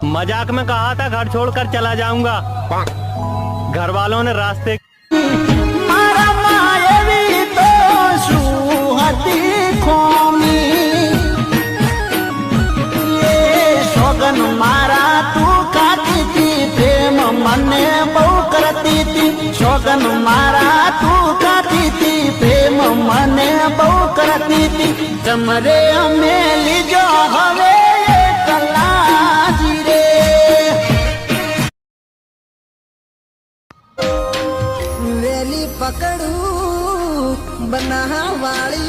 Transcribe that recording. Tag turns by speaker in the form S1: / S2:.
S1: मजाक में कहा था घर छोड़कर चला जाऊंगा, घर वालों ने रास्ते
S2: મારા માયવી તો શું હતી ખોમી એ સોગન મારા તું ખાતી તી પ્રેમ મને બહુ કરતી તી સોગન મારા તું ખાતી તી પ્રેમ મને બહુ કરતી તી તમારે અમે લીજો હવે કલાજી રે વેલી પકડું બનાવાળી